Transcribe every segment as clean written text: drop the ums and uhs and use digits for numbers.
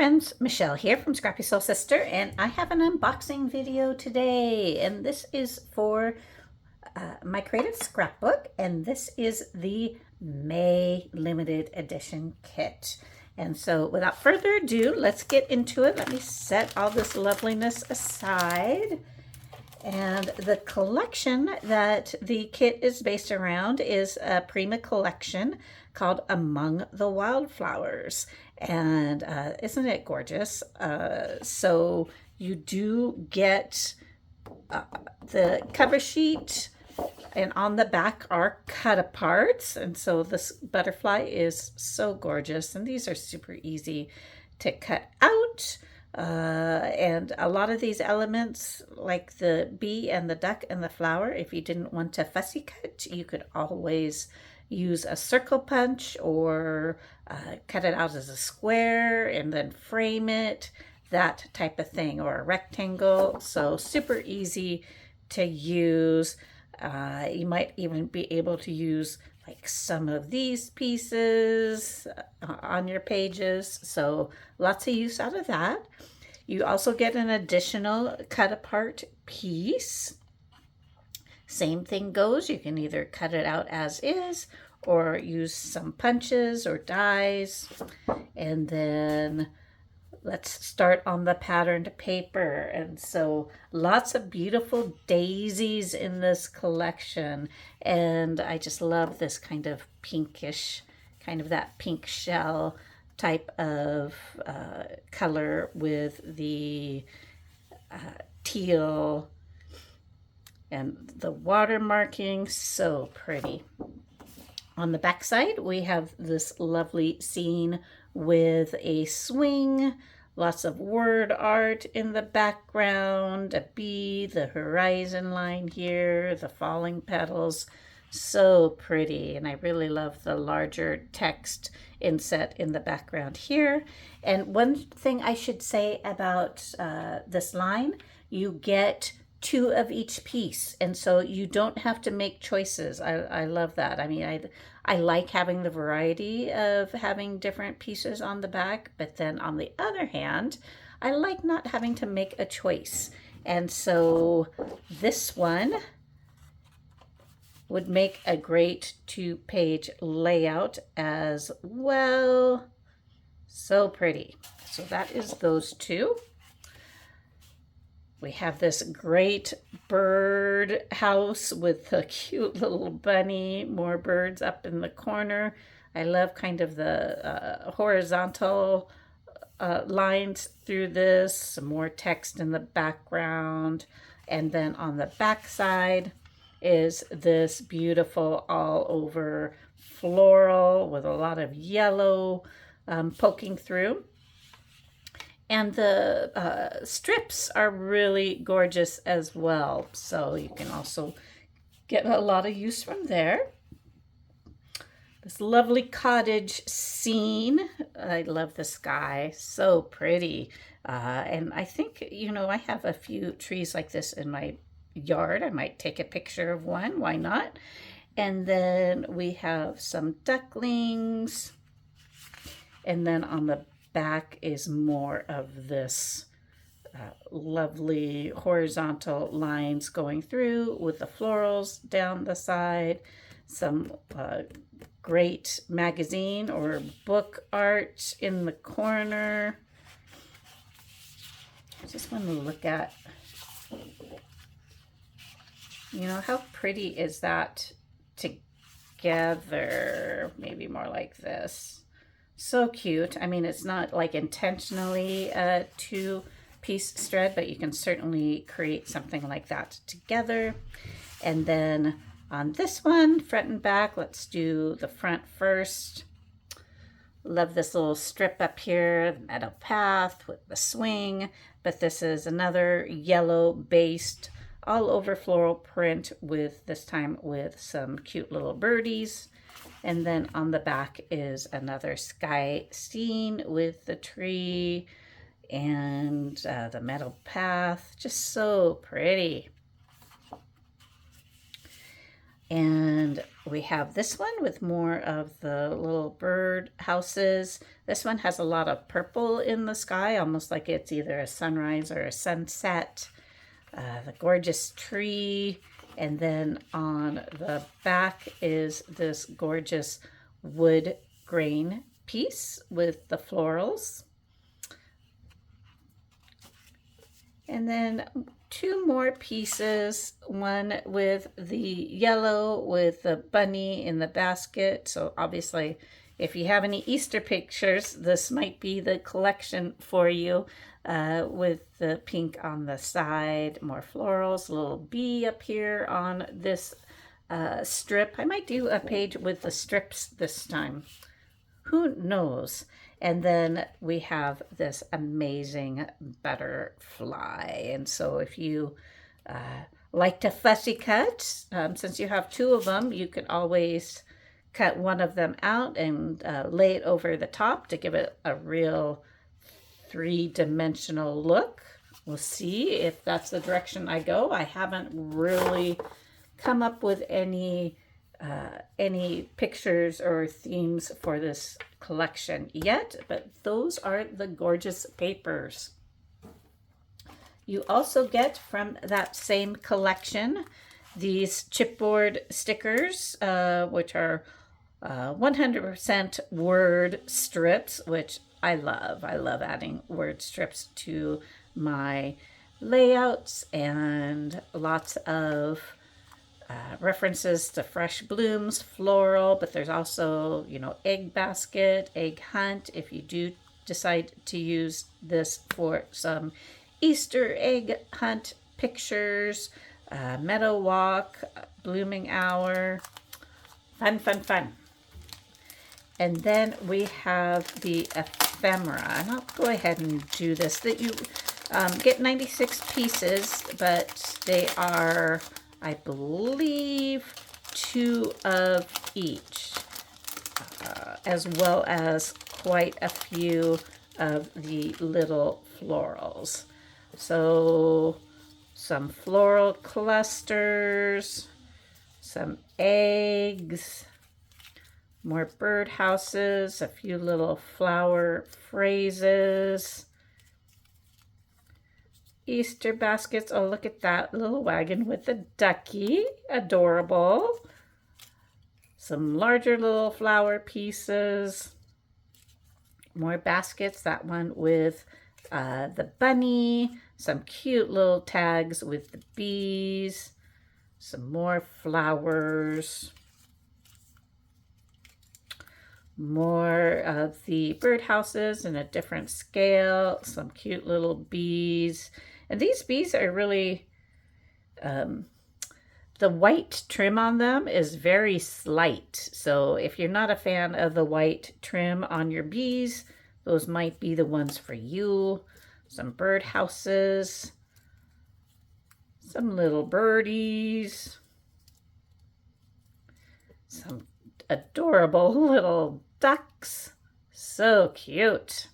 friends, Michelle here from Scrappy Soul Sister, and I have an unboxing video today. And this is for My Creative Scrapbook, and this is the May limited edition kit. And so without further ado, let's get into it. Let me set all this loveliness aside. And the collection that the kit is based around is a Prima collection called Among the Wildflowers. And isn't it gorgeous? So you do get the cover sheet, and on the back are cut aparts. And so this butterfly is so gorgeous. And these are super easy to cut out. And a lot of these elements, like the bee and the duck and the flower, if you didn't want to fussy cut, you could always use a circle punch or cut it out as a square and then frame it, that type of thing, or a rectangle. So super easy to use. You might even be able to use like some of these pieces on your pages. So lots of use out of that. You also get an additional cut apart piece. Same thing goes. You can either cut it out as is or use some punches or dies. And then let's start on the patterned paper. And so lots of beautiful daisies in this collection. And I just love this kind of pinkish, kind of that pink shell type of color with the teal and the water marking. So pretty. On the back side, we have this lovely scene with a swing, lots of word art in the background, a bee, the horizon line here, the falling petals. So pretty. And I really love the larger text inset in the background here. And one thing I should say about this line, you get 2 of each piece, and so you don't have to make choices. I love that. I mean, I like having the variety of having different pieces on the back, but then on the other hand, I like not having to make a choice. And so this one would make a great 2-page layout as well. So pretty. So that is those 2. We have this great bird house with a cute little bunny, more birds up in the corner. I love kind of the horizontal lines through this, some more text in the background. And then on the back side is this beautiful all over floral with a lot of yellow poking through. And the strips are really gorgeous as well. So you can also get a lot of use from there. This lovely cottage scene. I love the sky. So pretty. And I think, I have a few trees like this in my yard. I might take a picture of one. Why not? And then we have some ducklings. And then on the back is more of this lovely horizontal lines going through with the florals down the side, some great magazine or book art in the corner. I just want to look at, how pretty is that together? Maybe more like this. So cute. I mean, it's not like intentionally a 2-piece thread, but you can certainly create something like that together. And then on this one, front and back, let's do the front first. Love this little strip up here, the meadow path with the swing, but this is another yellow based all over floral print with this time with some cute little birdies. And then on the back is another sky scene with the tree and the meadow path. Just so pretty. And we have this one with more of the little bird houses. This one has a lot of purple in the sky, almost like it's either a sunrise or a sunset. The gorgeous tree. And then on the back is this gorgeous wood grain piece with the florals. And then two more pieces, one with the yellow with the bunny in the basket. So obviously, if you have any Easter pictures, this might be the collection for you, with the pink on the side, more florals, a little bee up here on this strip. I might do a page with the strips this time. Who knows? And then we have this amazing butterfly. And so if you like to fussy cut, since you have two of them, you could always cut one of them out and lay it over the top to give it a real three-dimensional look. We'll see if that's the direction I go. I haven't really come up with any pictures or themes for this collection yet, but those are the gorgeous papers. You also get from that same collection these chipboard stickers, which are 100% word strips, which I love. I love adding word strips to my layouts, and lots of references to fresh blooms, floral, but there's also, egg basket, egg hunt, if you do decide to use this for some Easter egg hunt pictures, meadow walk, blooming hour, fun, fun, fun. And then we have the ephemera, and I'll go ahead and do this. That you get 96 pieces, but they are, I believe, 2 of each, as well as quite a few of the little florals. So some floral clusters, some eggs, more bird houses, a few little flower phrases, Easter baskets. Oh, look at that little wagon with the ducky. Adorable. Some larger little flower pieces. More baskets. That one with the bunny. Some cute little tags with the bees. Some more flowers. More of the birdhouses in a different scale. Some cute little bees. And these bees are really, the white trim on them is very slight. So if you're not a fan of the white trim on your bees, those might be the ones for you. Some birdhouses. Some little birdies. Some adorable little ducks. So cute.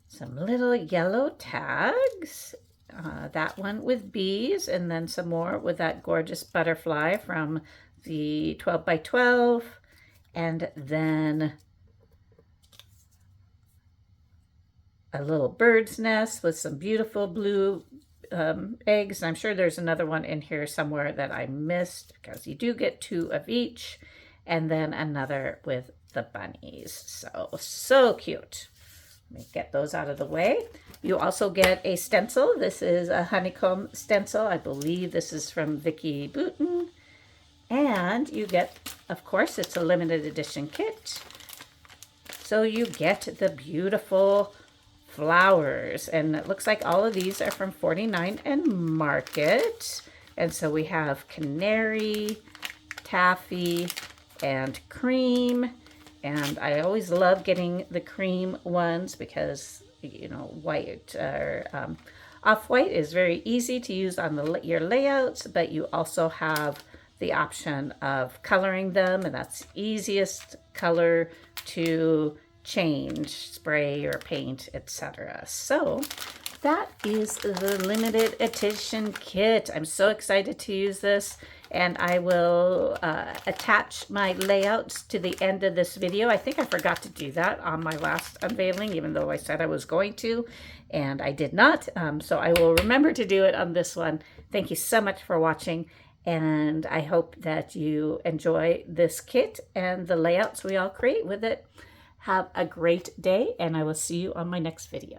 Some little yellow tags. That one with bees, and then some more with that gorgeous butterfly from the 12 by 12. And then a little bird's nest with some beautiful blue eggs. I'm sure there's another one in here somewhere that I missed, because you do get 2 of each. And then another with the bunnies. So cute. Let me get those out of the way. You also get a stencil. This is a honeycomb stencil. I believe this is from Vicki Boutin. And you get, of course, it's a limited edition kit. So you get the beautiful flowers, and it looks like all of these are from 49 and Market. And so we have canary, taffy, and cream. And I always love getting the cream ones because, white or off-white is very easy to use on your layouts, but you also have the option of coloring them, and that's easiest color to change, spray or paint, etc. So that is the limited edition kit. I'm so excited to use this, and I will attach my layouts to the end of this video. I think I forgot to do that on my last unveiling, even though I said I was going to, and I did not. So I will remember to do it on this one. Thank you so much for watching, and I hope that you enjoy this kit and the layouts we all create with it. Have a great day, and I will see you on my next video.